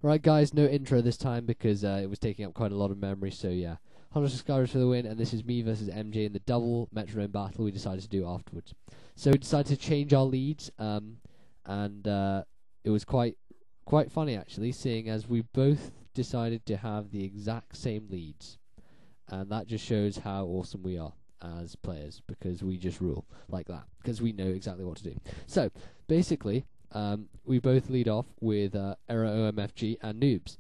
Right, guys, no intro this time because it was taking up quite a lot of memory, so yeah. 100 subscribers for the win, and this is me versus MJ in the double Metronome battle we decided to do afterwards. So we decided to change our leads, and it was quite funny actually, seeing as we both decided to have the exact same leads. And that just shows how awesome we are as players, because we just rule like that, because we know exactly what to do. So, basically, we both lead off with Error OMFG and Noobs.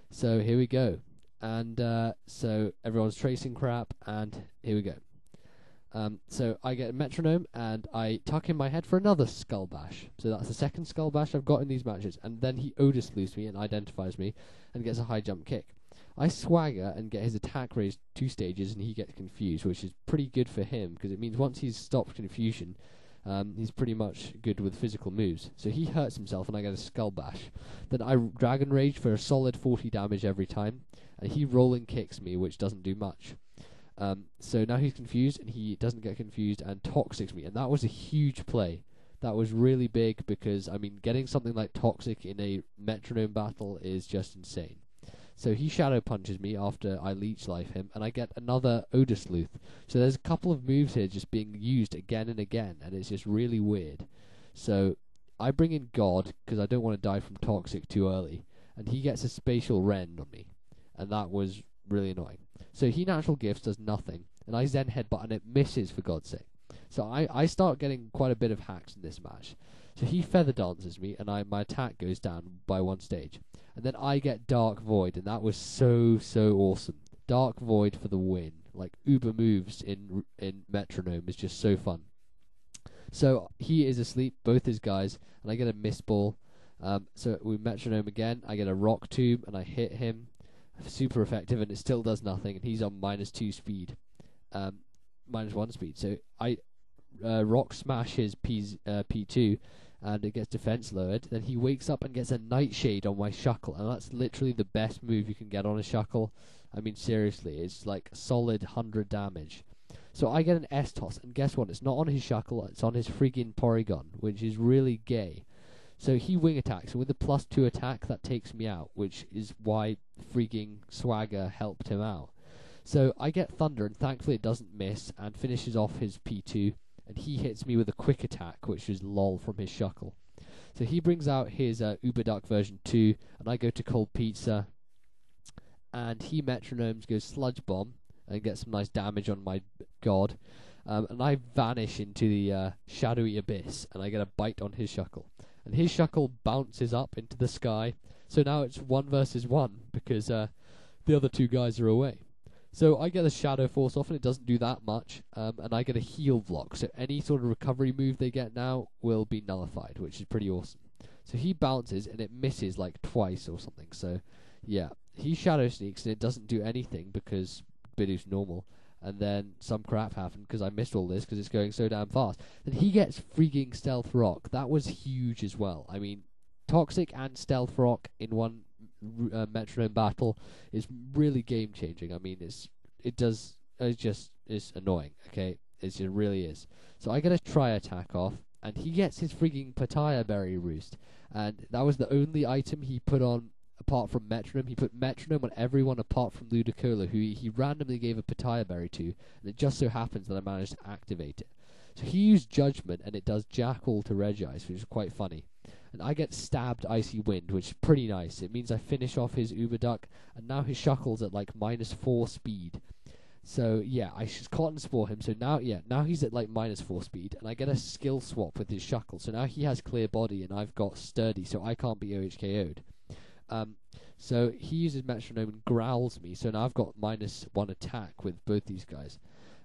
So here we go. And so everyone's tracing crap, and here we go. So I get a Metronome, and I tuck in my head for another Skull Bash. So that's the second Skull Bash I've got in these matches. And then he Odus Loose me and identifies me, and gets a high jump kick. I swagger and get his attack raised 2 stages, and he gets confused, which is pretty good for him, because it means once he's stopped confusion, he's pretty much good with physical moves. So he hurts himself, and I get a Skull Bash. Then I Dragon Rage for a solid 40 damage every time, and he rolling kicks me, which doesn't do much. So now he's confused, and he doesn't get confused, and Toxics me, and that was a huge play. That was really big, because, I mean, getting something like Toxic in a Metronome battle is just insane. So he Shadow Punches me after I Leech Life him, and I get another Odus Luth. So there's a couple of moves here just being used again and again, and it's just really weird. So I bring in God, because I don't want to die from Toxic too early, and he gets a Spatial Rend on me, and that was really annoying. So he Natural Gifts does nothing, and I Zen Headbutt, and it misses, for God's sake. So I start getting quite a bit of hacks in this match. So he Feather Dances me, and my attack goes down by 1 stage. And then I get Dark Void, and that was so awesome. Dark Void for the win. Like, uber moves in Metronome is just so fun. So he is asleep, both his guys, and I get a Mist Ball. So we Metronome again, I get a Rock Tomb, and I hit him. Super effective, and it still does nothing, and he's on -2 speed. -1 speed. So I Rock Smash his P2, and it gets defense lowered. Then he wakes up and gets a Nightshade on my Shuckle, and that's literally the best move you can get on a Shuckle. I mean, seriously, it's like solid 100 damage. So I get an S-Toss, and guess what? It's not on his Shuckle, it's on his friggin' Porygon, which is really gay. So he wing attacks, and with the +2 attack, that takes me out, which is why frigging Swagger helped him out. So I get Thunder, and thankfully it doesn't miss, and finishes off his P2, and he hits me with a quick attack, which is LOL from his Shuckle. So he brings out his Uber Duck version 2, and I go to Cold Pizza, and he Metronomes, goes Sludge Bomb, and gets some nice damage on my God, and I vanish into the Shadowy Abyss, and I get a bite on his Shuckle. And his Shuckle bounces up into the sky, so now it's 1 versus 1, because the other 2 guys are away. So I get a Shadow Force off, and it doesn't do that much, and I get a Heal Block, so any sort of recovery move they get now will be nullified, which is pretty awesome. So he bounces, and it misses like twice or something, so yeah. He Shadow Sneaks, and it doesn't do anything, because Bidoo's normal. And then some crap happened, because I missed all this, because it's going so damn fast. Then he gets freaking Stealth Rock. That was huge as well. I mean, Toxic and Stealth Rock in one Metronome battle is really game changing. I mean, it's annoying. Okay, it really is. So I get a Tri Attack off, and he gets his freaking Papaya Berry Roost, and that was the only item he put on apart from Metronome. He put Metronome on everyone apart from Ludicolo, who he randomly gave a Papaya Berry to, and it just so happens that I managed to activate it. So he used Judgment, and it does Jack All to Regice, which is quite funny. And I get Stabbed Icy Wind, which is pretty nice. It means I finish off his Uber Duck, and now his Shuckle's at like -4 speed. So yeah, I should Cotton Spore him. So now he's at like -4 speed, and I get a skill swap with his Shuckle. So now he has Clear Body, and I've got Sturdy, so I can't be OHKO'd. So he uses Metronome and growls me, so now I've got -1 attack with both these guys.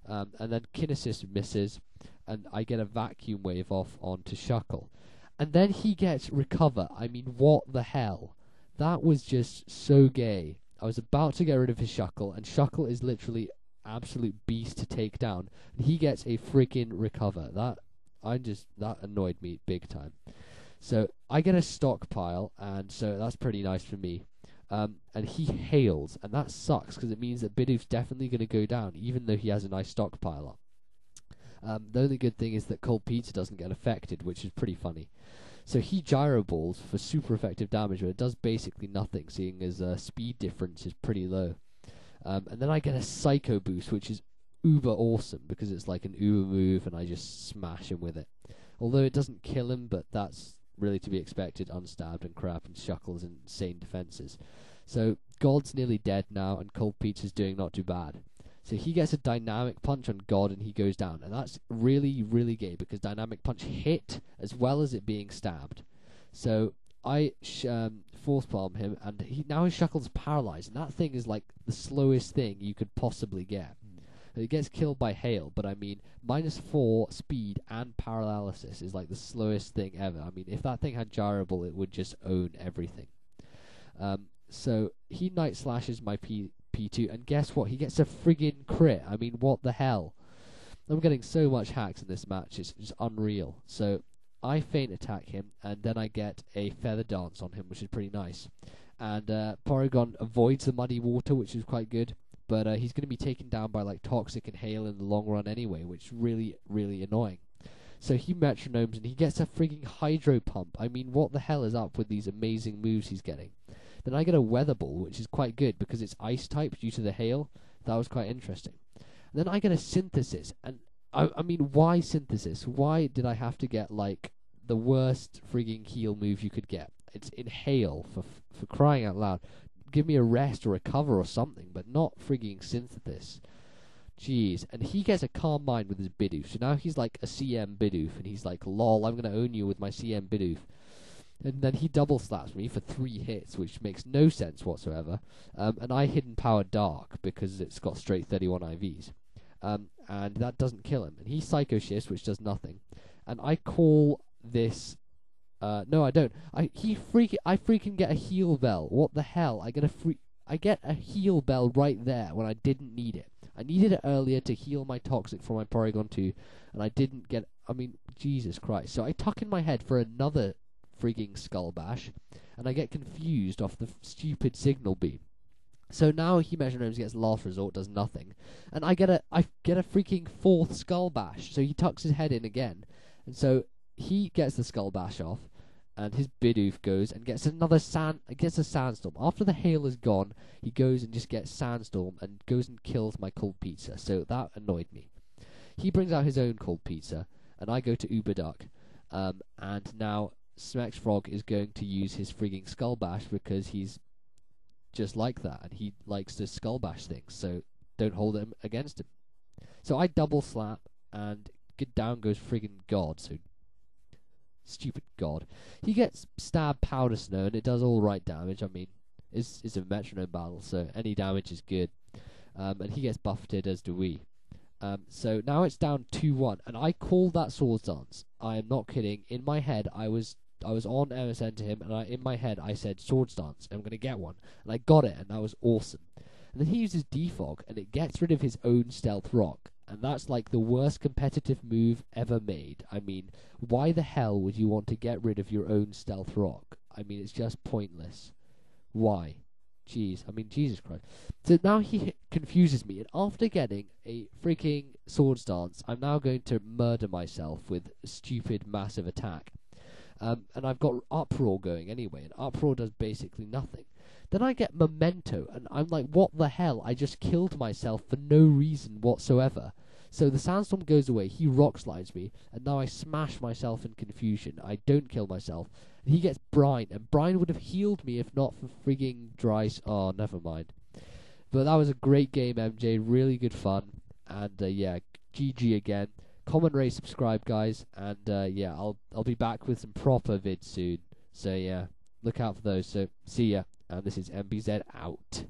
And then Kinesis misses, and I get a Vacuum Wave off onto Shuckle. And then he gets Recover. I mean, what the hell? That was just so gay. I was about to get rid of his Shuckle, and Shuckle is literally absolute beast to take down, and he gets a freaking Recover. That annoyed me big time. So I get a Stockpile, and so that's pretty nice for me. And he hails, and that sucks, because it means that Bidoof's definitely going to go down, even though he has a nice Stockpile up. The only good thing is that Cold Pizza doesn't get affected, which is pretty funny. So he gyro balls for super effective damage, but it does basically nothing, seeing as speed difference is pretty low. And then I get a Psycho Boost, which is uber awesome, because it's like an uber move, and I just smash him with it. Although it doesn't kill him, but that's really to be expected, unstabbed and crap, and Shuckle's insane defenses. So God's nearly dead now, and Cold Pizza's doing not too bad. So he gets a Dynamic Punch on God, and he goes down. And that's really, really gay, because Dynamic Punch hit, as well as it being stabbed. So I Force Palm him, and now his Shuckle's paralyzed, and that thing is like the slowest thing you could possibly get. It gets killed by hail, but I mean, -4 speed and paralysis is like the slowest thing ever. I mean, if that thing had gyrable, it would just own everything. So he Night Slashes my P2, and guess what? He gets a friggin' crit. I mean, what the hell? I'm getting so much hacks in this match, it's just unreal. So I feint attack him, and then I get a Feather Dance on him, which is pretty nice. And Porygon avoids the Muddy Water, which is quite good. But he's going to be taken down by like Toxic and Hail in the long run anyway, which is really, really annoying. So he Metronomes, and he gets a frigging Hydro Pump. I mean, what the hell is up with these amazing moves he's getting? Then I get a Weather Ball, which is quite good because it's Ice type due to the hail. That was quite interesting. And then I get a Synthesis, and I mean, why Synthesis? Why did I have to get like the worst frigging heal move you could get? It's Inhale, for crying out loud. Give me a rest or a cover or something, but not frigging Synthesis. Jeez. And he gets a Calm Mind with his Bidoof. So now he's like a CM Bidoof, and he's like, lol, I'm going to own you with my CM Bidoof. And then he double slaps me for 3 hits, which makes no sense whatsoever. And I Hidden Power Dark, because it's got straight 31 IVs. And that doesn't kill him. And he Psycho Shifts, which does nothing. And I call this... no, I don't. I freaking get a Heal Bell. What the hell? I get a Heal Bell right there when I didn't need it. I needed it earlier to heal my Toxic from my Porygon 2, and I didn't get... I mean, Jesus Christ. So I tuck in my head for another frigging Skull Bash, and I get confused off the stupid Signal Beam. So now he Metronomes, gets Last Resort, does nothing, and I get a freaking 4th Skull Bash. So he tucks his head in again, and so he gets the Skull Bash off, and his Bidoof goes and gets a Sandstorm. After the hail is gone, he goes and just gets Sandstorm and goes and kills my Cold Pizza. So that annoyed me. He brings out his own Cold Pizza, and I go to Uber Duck, and now Smex Frog is going to use his frigging Skull Bash because he's just like that, and he likes to Skull Bash things, so don't hold him against him. So I double slap, and down goes frigging God, so stupid God. He gets Stab Powder Snow, and it does all right damage. I mean, it's a Metronome battle, so any damage is good. And he gets buffeted, as do we. So now it's down 2-1, and I called that Swords Dance. I am not kidding. In my head, I was on MSN to him, and in my head I said Swords Dance, and I'm going to get one. And I got it, and that was awesome. And then he uses Defog, and it gets rid of his own Stealth Rock. And that's like the worst competitive move ever made. I mean, why the hell would you want to get rid of your own Stealth Rock? I mean, it's just pointless. Why? Jeez, I mean, Jesus Christ. So now he confuses me, and after getting a freaking Swords Dance, I'm now going to murder myself with a stupid massive attack. And I've got Uproar going anyway, and Uproar does basically nothing. Then I get Memento, and I'm like, what the hell? I just killed myself for no reason whatsoever. So the Sandstorm goes away, he Rock Slides me, and now I smash myself in confusion. I don't kill myself. And he gets Brine, and Brine would have healed me if not for frigging Dry... Oh, never mind. But that was a great game, MJ. Really good fun. And, yeah, GG again. Comment, rate, subscribe, guys. And, yeah, I'll be back with some proper vids soon. So, yeah, look out for those. So, see ya. And this is MBZ out.